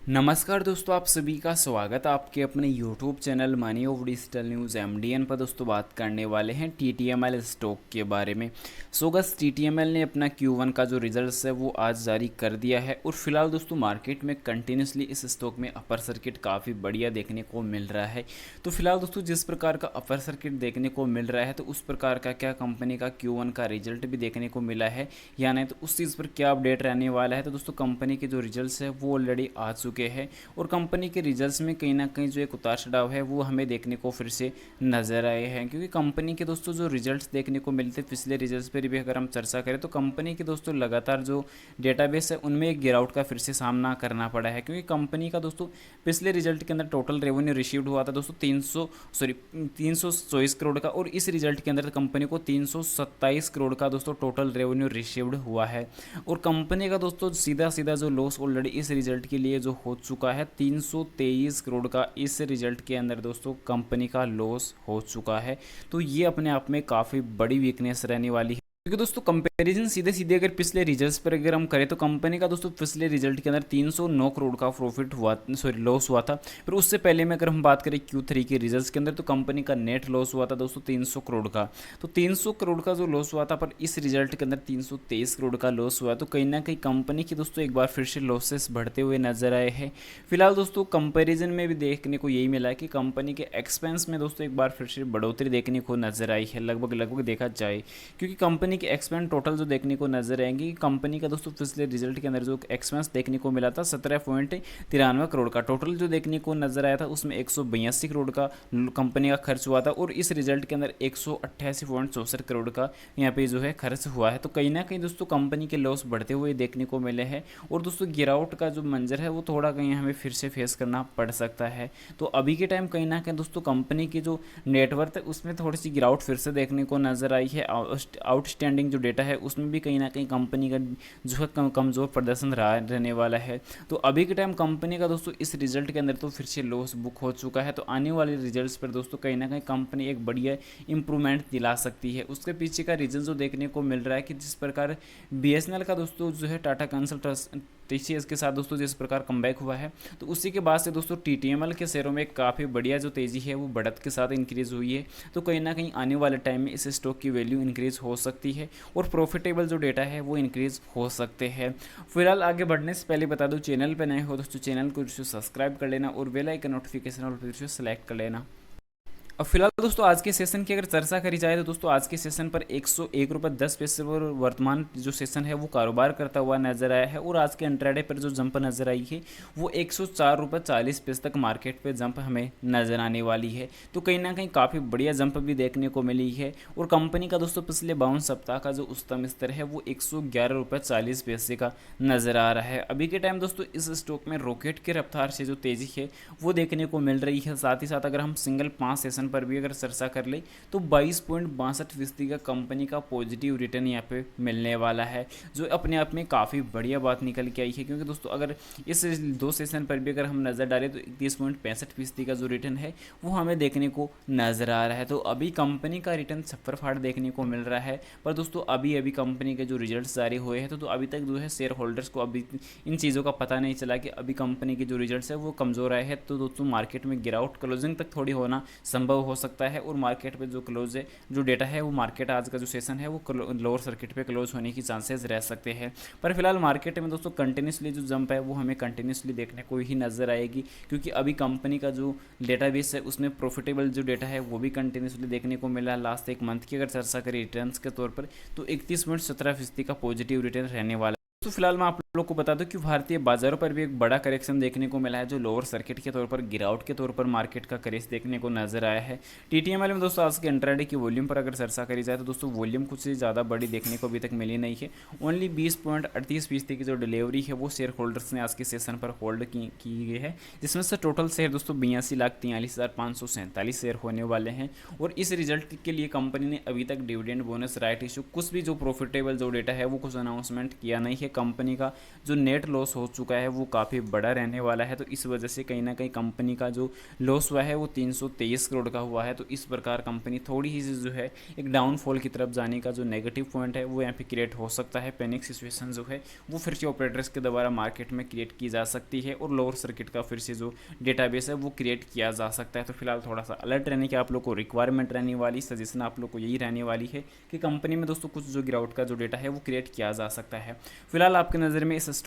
नमस्कार दोस्तों, आप सभी का स्वागत है आपके अपने YouTube channel money of digital news MDN पर। दोस्तों बात करने वाले हैं TTML स्टॉक के बारे में। बस TTML ने अपना Q1 का जो रिजल्ट्स है वो आज जारी कर दिया है और फिलहाल दोस्तों मार्केट में कंटिन्यूसली इस स्टॉक में अपर सर्किट काफ़ी बढ़िया देखने को मिल रहा है। तो फिलहाल दोस्तों जिस प्रकार का अपर सर्किट देखने को मिल रहा है तो उस प्रकार का क्या कंपनी का Q1 का रिजल्ट भी देखने को मिला है या नहीं, तो उस चीज़ पर क्या अपडेट रहने वाला है। तो दोस्तों कंपनी के जो रिजल्ट्स है वो ऑलरेडी आ चुके हैं और कंपनी के रिजल्ट्स में कहीं ना कहीं जो एक उतार चढ़ाव है वो हमें देखने को फिर से नजर आए हैं, क्योंकि कंपनी के दोस्तों जो रिजल्ट्स देखने को मिलते पिछले रिजल्ट्स पर भी अगर हम चर्चा करें तो कंपनी के दोस्तों लगातार जो डेटाबेस है उनमें एक गिरावट का फिर से सामना करना पड़ा है, क्योंकि कंपनी का दोस्तों पिछले रिजल्ट के अंदर टोटल रेवेन्यू रिसीव्ड हुआ था दोस्तों 324 करोड़ का, और इस रिजल्ट के अंदर कंपनी को 327 करोड़ का दोस्तों टोटल रेवेन्यू रिसीव्ड हुआ है। और कंपनी का दोस्तों सीधा सीधा जो लॉस ऑलरेडी इस रिजल्ट के लिए जो हो चुका है 323 करोड़ का, इस रिजल्ट के अंदर दोस्तों कंपनी का लॉस हो चुका है। तो ये अपने आप में काफ़ी बड़ी वीकनेस रहने वाली है, क्योंकि दोस्तों कंपैरिजन सीधे सीधे अगर पिछले रिजल्ट्स पर अगर हम करें तो कंपनी का दोस्तों पिछले रिजल्ट के अंदर 309 करोड़ का प्रॉफिट हुआ, लॉस हुआ था। फिर उससे पहले में अगर हम बात करें Q3 के रिजल्ट्स के अंदर तो कंपनी का नेट लॉस हुआ था दोस्तों 300 करोड़ का। तो 300 करोड़ का जो लॉस हुआ था, पर इस रिजल्ट के अंदर 323 करोड़ का लॉस हुआ, तो कहीं ना कहीं कंपनी की दोस्तों एक बार फिर से लॉसेस बढ़ते हुए नजर आए हैं। फिलहाल दोस्तों कंपेरिजन में भी देखने को यही मिला है कि कंपनी के एक्सपेंस में दोस्तों एक बार फिर से बढ़ोतरी देखने को नजर आई है, लगभग लगभग देखा जाए, क्योंकि कंपनी के एक्सपेंस टोटल जो देखने को नजर आएंगे कि कंपनी का दोस्तों पिछले रिजल्ट के अंदर जो एक्सपेंस देखने को मिला था 17.93 करोड़ का, टोटल जो देखने को नजर आया था उसमें 182 करोड़ का कंपनी का खर्च हुआ था, और इस रिजल्ट के अंदर 188.64 करोड़ का यहाँ पे जो है खर्च हुआ है। तो कहीं ना कहीं दोस्तों कंपनी के लॉस बढ़ते हुए देखने को मिले हैं, और दोस्तों गिरावट का जो मंजर है वो थोड़ा कहीं हमें फिर से फेस करना पड़ सकता है। तो अभी के टाइम कहीं ना कहीं दोस्तों कंपनी की जो नेटवर्थ है उसमें थोड़ी सी गिरावट फिर से देखने को नजर आई है। आउटस्टैंडिंग जो डेटा है उसमें भी कहीं ना कहीं कंपनी का जो है कमज़ोर प्रदर्शन रहा रहने वाला है। तो अभी के टाइम कंपनी का दोस्तों इस रिजल्ट के अंदर तो फिर से लॉस बुक हो चुका है। तो आने वाले रिजल्ट्स पर दोस्तों कहीं ना कहीं कंपनी एक बढ़िया इंप्रूवमेंट दिला सकती है। उसके पीछे का रीज़न जो देखने को मिल रहा है कि जिस प्रकार BSNL का दोस्तों जो है टाटा कंसल्टेंसी TCS के साथ दोस्तों जिस प्रकार कमबैक हुआ है, तो उसी के बाद से दोस्तों TTML के शेयरों में काफ़ी बढ़िया जो तेज़ी है वो बढ़त के साथ इंक्रीज़ हुई है। तो कहीं ना कहीं आने वाले टाइम में इस स्टॉक की वैल्यू इंक्रीज़ हो सकती है और प्रॉफिटेबल जो डेटा है वो इंक्रीज़ हो सकते हैं। फिलहाल आगे बढ़ने से पहले बता दूं, चैनल पर नए हो दोस्तों चैनल को सब्सक्राइब कर लेना और बेल आइकन नोटिफिकेशन और फिर सेलेक्ट कर लेना। अब फिलहाल दोस्तों आज के सेशन की अगर चर्चा करी जाए तो दोस्तों आज के सेशन पर 101 रुपये 10 पैसे पर वर्तमान जो सेशन है वो कारोबार करता हुआ नजर आया है, और आज के इंट्राडे पर जो जंप नजर आई है वो 104 रुपये 40 पैसे तक मार्केट पे जंप हमें नजर आने वाली है। तो कहीं ना कहीं काफ़ी बढ़िया जंप भी देखने को मिली है, और कंपनी का दोस्तों पिछले 52 सप्ताह का जो उच्चतम स्तर है वो 111 रुपये 40 पैसे का नजर आ रहा है। अभी के टाइम दोस्तों इस स्टॉक में रॉकेट की रफ्तार से जो तेजी है वो देखने को मिल रही है। साथ ही साथ अगर हम सिंगल 5 सेशन पर भी अगर चर्चा कर ले तो 22.62% का कंपनी का पॉजिटिव रिटर्न यहाँ पे मिलने वाला है, जो अपने आप में काफ़ी बढ़िया बात निकल के आई है। क्योंकि दोस्तों अगर इस 2 सेशन पर भी अगर हम नज़र डालें तो 31.65% का जो रिटर्न है वो हमें देखने को नज़र आ रहा है। तो अभी कंपनी का रिटर्न छप्पर फाड़ देखने को मिल रहा है, पर दोस्तों अभी अभी कंपनी के जो रिजल्ट जारी हुए हैं तो अभी तक जो है शेयर होल्डर्स को अभी इन चीज़ों का पता नहीं चला कि अभी कंपनी के जो रिजल्ट्स है वो कमज़ोर आए हैं। तो दोस्तों मार्केट में गिरावट क्लोजिंग तक थोड़ी होना संभव हो सकता है, और मार्केट पे जो क्लोज है जो डेटा है वो मार्केट आज का जो सेशन है वो लोअर सर्किट पे क्लोज होने की चांसेस रह सकते हैं। पर फिलहाल मार्केट में दोस्तों कंटिन्यूसली जो जंप है वो हमें कंटिन्यूसली देखने को ही नजर आएगी, क्योंकि अभी कंपनी का जो डेटाबेस है उसमें प्रॉफिटेबल जो डेटा है वो भी कंटिन्यूसली देखने को मिला। लास्ट एक मंथ की अगर चर्चा करें रिटर्न्स के तौर पर तो 31.17% का पॉजिटिव रिटर्न रहने वाला। तो फिलहाल मैं आप लोग को बता दूं कि भारतीय बाजारों पर भी एक बड़ा करेक्शन देखने को मिला है, जो लोअर सर्किट के तौर पर गिरावट के तौर पर मार्केट का करेक्स देखने को नजर आया है। TTML में दोस्तों आज के इंट्राडे की वॉल्यूम पर अगर चर्चा करी जाए तो दोस्तों वॉल्यूम कुछ ज़्यादा बड़ी देखने को अभी तक मिली नहीं है। ओनली 20.38% की जो डिलीवरी है वो शेयर होल्डर्स ने आज के सेशन पर होल्ड की गई है, जिसमें से टोटल शेयर दोस्तों 82,43,547 शेयर होने वाले हैं। और इस रिजल्ट के लिए कंपनी ने अभी तक डिविडेंड बोनस राइट इशू कुछ भी जो प्रॉफिटेबल जो डेटा है वो कुछ अनाउंसमेंट किया नहीं है। कंपनी का जो नेट लॉस हो चुका है वो काफ़ी बड़ा रहने वाला है। तो इस वजह से कहीं ना कहीं कंपनी का जो लॉस हुआ है वो 323 करोड़ का हुआ है। तो इस प्रकार कंपनी थोड़ी ही सी जो है एक डाउनफॉल की तरफ जाने का जो नेगेटिव पॉइंट है वो यहाँ पे क्रिएट हो सकता है। पैनिक सिचुएशन जो है वो फिर से ऑपरेटर्स के द्वारा मार्केट में क्रिएट की जा सकती है और लोअर सर्किट का फिर से जो डेटाबेस है वो क्रिएट किया जा सकता है। तो फिलहाल थोड़ा सा अलर्ट रहने की आप लोग को रिक्वायरमेंट रहने वाली, सजेशन आप लोग को यही रहने वाली है कि कंपनी में दोस्तों कुछ जो गिरावट का जो डेटा है वो क्रिएट किया जा सकता है। फिलहाल आपकी नज़र में इस